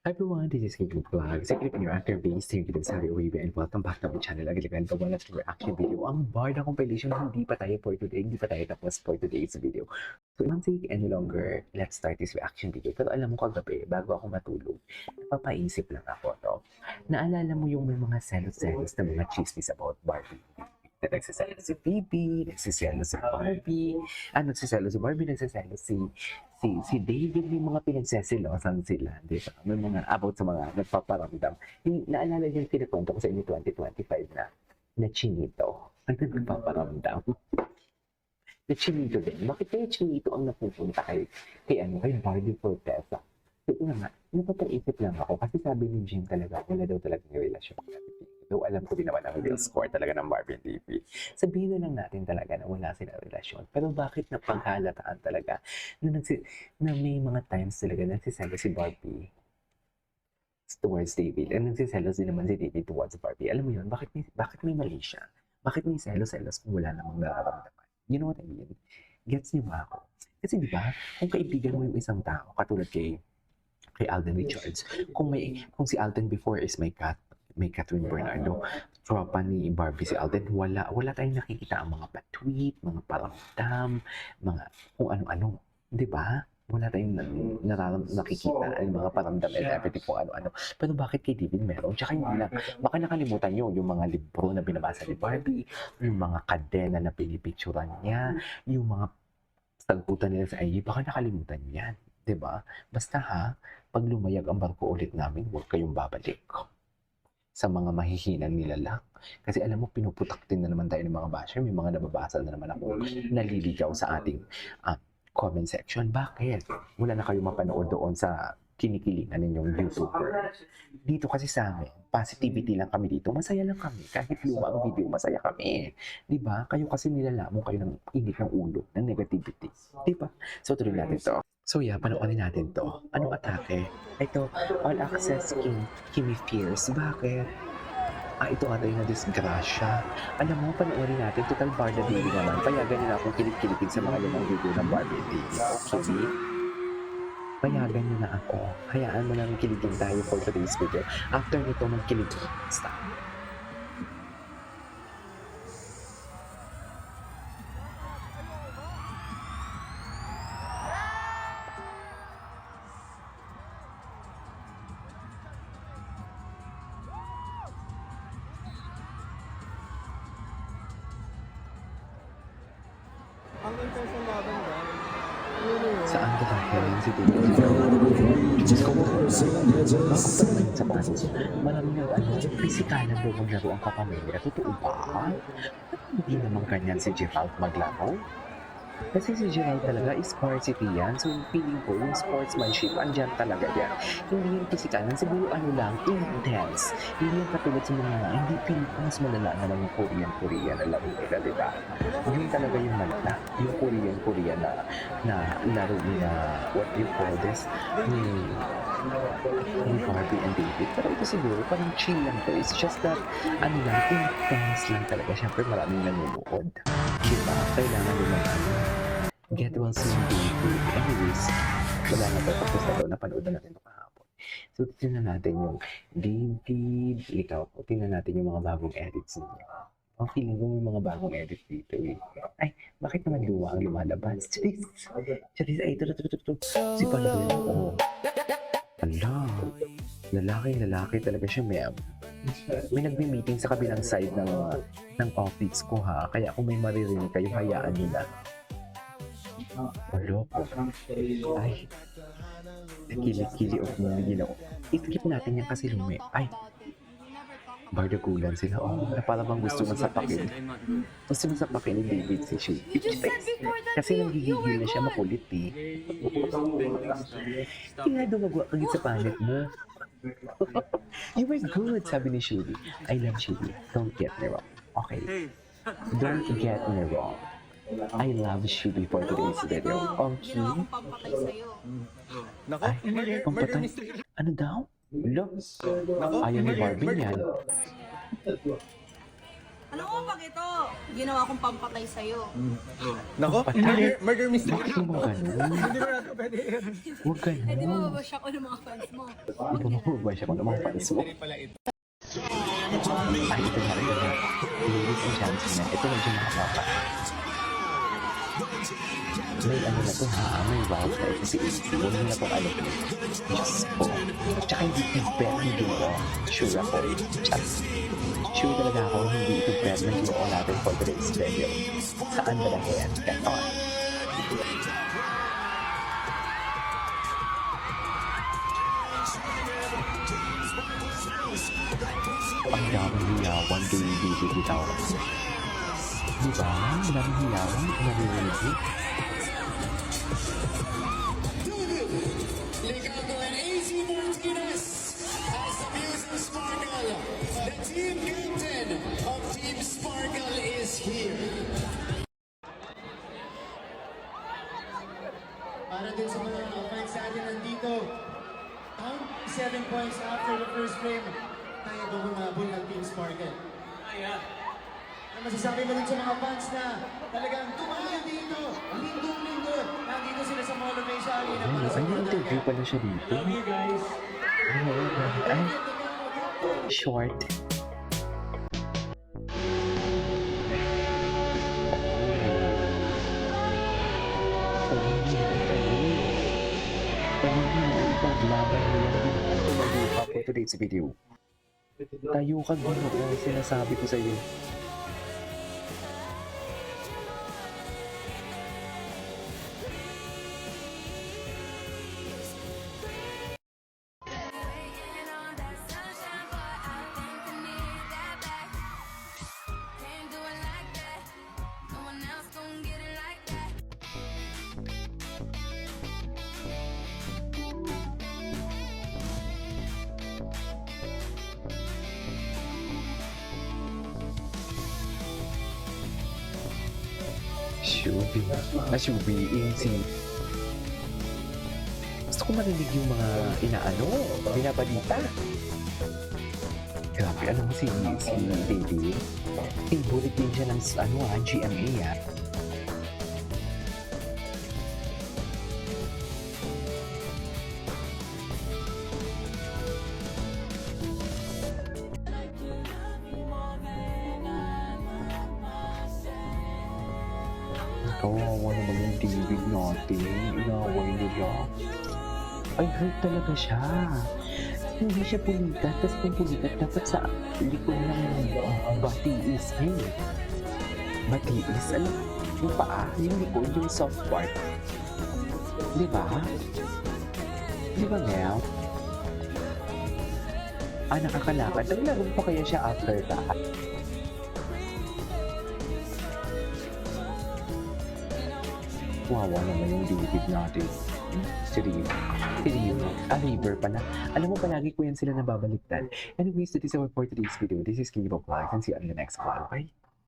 Hi everyone, this is King Vlog. Secret in your actor base, thank you din sa Arabia and welcome back to my channel. Again, gawa na reaction video. Ang Barda compilation, hindi pa tayo for today, hindi pa tayo tapos for today's video. So, don't take any longer, let's start this reaction video. Pero alam mo kagabi, bago ako matulog, napapaisip lang ako, no? Naalala mo yung may mga selos-selos na mga chismis about Barbie? Na nagsiselo si Phoebe, nagsiselo si Barbie, nagsiselo si Barbie, nagsiselo si David, may mga pinagseselosan sila, di ba? May mga about sa mga nagpaparamdam. Yung, naalala yung kinakwento ko sa inyo 2025 na chinito. Ang nagpaparamdam. Na chinito din. Bakit kaya chinito ang napupunta kay Barbie Fortesa? So, nga, napapaisip lang ako kasi sabi ni Jim talaga, wala daw talagang relasyon. Though alam ko din naman ang real score talaga ng Barbie and TV. Sabihin na lang natin talaga na wala silang relasyon. Pero bakit napaghalataan talaga na may mga times talaga nagsiselo si Barbie towards David and nagsiselos din naman si David towards Barbie. Alam mo yun, bakit may mali siya? Bakit may selos-selos kung wala namang nararamdaman? You know what I mean? Gets niyo ba ako? Kasi di ba, kung kaibigan mo yung isang tao, katulad kay Alden Richards, kung si Alden before is may Catherine Bernardo, tropa ni Barbie si Alden, wala tayong nakikita ang mga pa-tweet, mga paramdam, mga kung ano-ano, di ba? Wala tayong nakikita ang mga paramdam and everything kung ano-ano. Pero bakit kay David meron? Tsaka yung baka nakalimutan nyo yung mga libro na binabasa ni Barbie, yung mga kadena na pinipicturan niya, yung mga sagputan nila sa IG, baka nakalimutan nyo yan. Diba? Basta pag lumayag ang barko ulit namin, huwag kayong babalik sa mga mahihinang nilalang. Kasi alam mo, pinuputak din na naman tayo ng mga basher. May mga nababasa na naman ako naliligaw sa ating comment section. Bakit? Wala na kayong mapanood doon sa kinikilingan ninyong YouTuber. Dito kasi sa amin, positivity lang kami dito. Masaya lang kami. Kahit luma ang video, masaya kami. Diba? Kayo kasi nilalamon kayo ng init ng ulo, ng negativity. Diba? So, tuloy natin to. So yeah, panoorin natin to. Anong atake? Ito, All Access Kimi Fierce. Bakit? Ito ata yung disgrasya. Alam mo, panoorin natin. Total Barda Baby naman. Payagan nila akong kilig-kiligin sa mga lumang video ng Barbie Baby. Okay? Payagan nyo na ako. Hayaan mo lang kiligin tayo for today's video. After nito, magkilig. Stop. Saan ka dahil si David? Diyos ko, bakit sa panis? Maraming pisikalan daw maglaro ang kapamilya. Totoo ba? Hindi naman ganyan si Gerald maglaro. Kasi si Gerald talaga is varsity yan. So, feeling ko, yung sportsmanship, andyan talaga yan. Hindi yung pisikalan, siguro lang, intense. Hindi yung katulad sa mga, hindi feeling ko mas malala na lang yung Korean na laro nila, diba? Yun talaga yung malala. Yung Korean na laro nila, what do you call this, ni Barbie and David. Pero ito siguro, parang chill lang to. It's just that, intense lang talaga. Siyempre, maraming nanonood. Diba? Kailangan nila get well soon, David. Anyways, wala na to. Tapos na daw, napanood na natin ito kahapon. So, tingnan natin yung David, ikaw, tingnan natin yung mga bagong edits niya. Ang feeling ko may mga bagong edits dito eh. Ay, bakit naman luwa ang lumalabas? Charis, ay, ito. Si Palabay ko. Ala, lalaki talaga siya, ma'am. May nagme-meeting sa kabilang side ng office ko kaya kung may maririnig kayo, hayaan nyo na. Loko. Ay, nakili-kili of movie ginaw. I-skip natin yan kasi bardagulan sila. Na parang bang gusto mong sapakin. Gusto mong sapakin ni David si Shay. Kasi nanggigigil na siya, makulit eh. Hindi nga dumagwa kagit sa panit mo. You were good, sabi ni Shuri. I love Shuri. Don't get me wrong. Okay. Don't get me wrong. I love Shuri for today's video. Okay? Ay, ang patay. Ano daw? Look. Ayaw ni Barbie yan. Alam mo, pag ito, ginawa kong pampatay sa'yo. Nako, murder mystery. Bakit mo ganun? Hindi mo natin pwede yun. Huwag ganun. Eh, di ba babasya ko ng mga fans mo? Di ba mababa siya kung naman fans mo? Pala ito. Ay, ito na rin. Ladies and gentlemen, ito medyo nakakapa. May ano na to ha, may route na ito si AC. Huwag nyo na pong alam ko. Diyos ko. Tsaka hindi i-bet ni Duo. Sure ako. Sure talaga ako hindi ito bet ng Duo natin for today's video. Saan ba na kaya? Ganon. Ang daming hiyawan tuwing bibitaw. Diba? Ang daming hiyawan. Naririnig. Ligado and AC Martinez as the Muses Sparkle. The team captain of Team Sparkle is here. Para din sa mga fans natin nandito, count 7 points after the first frame. Tayo daw humabol ng Team Sparkle. Ano masasabi mo din sa mga fans na talagang tumayo dito, lindong-lindon, nandito sila sa Mall of Asia Arena para sa Ay, interview pala siya dito. Ay, short. Paglaban mo yan din ang tumayo ka for today's video. Tayo ka Ginoo, sinasabi ko sa iyo. Nasubiing si... Gusto ko marinig yung mga inaano, binabalita. Grabe, alam mo si Baby, favorite din siya ng GMA ah. Kawawa naman yung David natin. Inaway nila. Ay, hurt talaga siya. Hindi siya pulikat. Tapos kung pulikat, dapat sa likod ng batiis. Hey, batiis. Alam, yung paa, yung likod, yung soft part. Di ba? Di ba, Nel? Nakakalakad. Naglaro pa kaya siya after that? Wawa naman yung David natin. Si Rio. River pa na. Alam mo, palagi ko yan sila nababaliktad. Anyways, that is our for today's video. This is Kibo Vlogs and see you on the next vlog. Bye!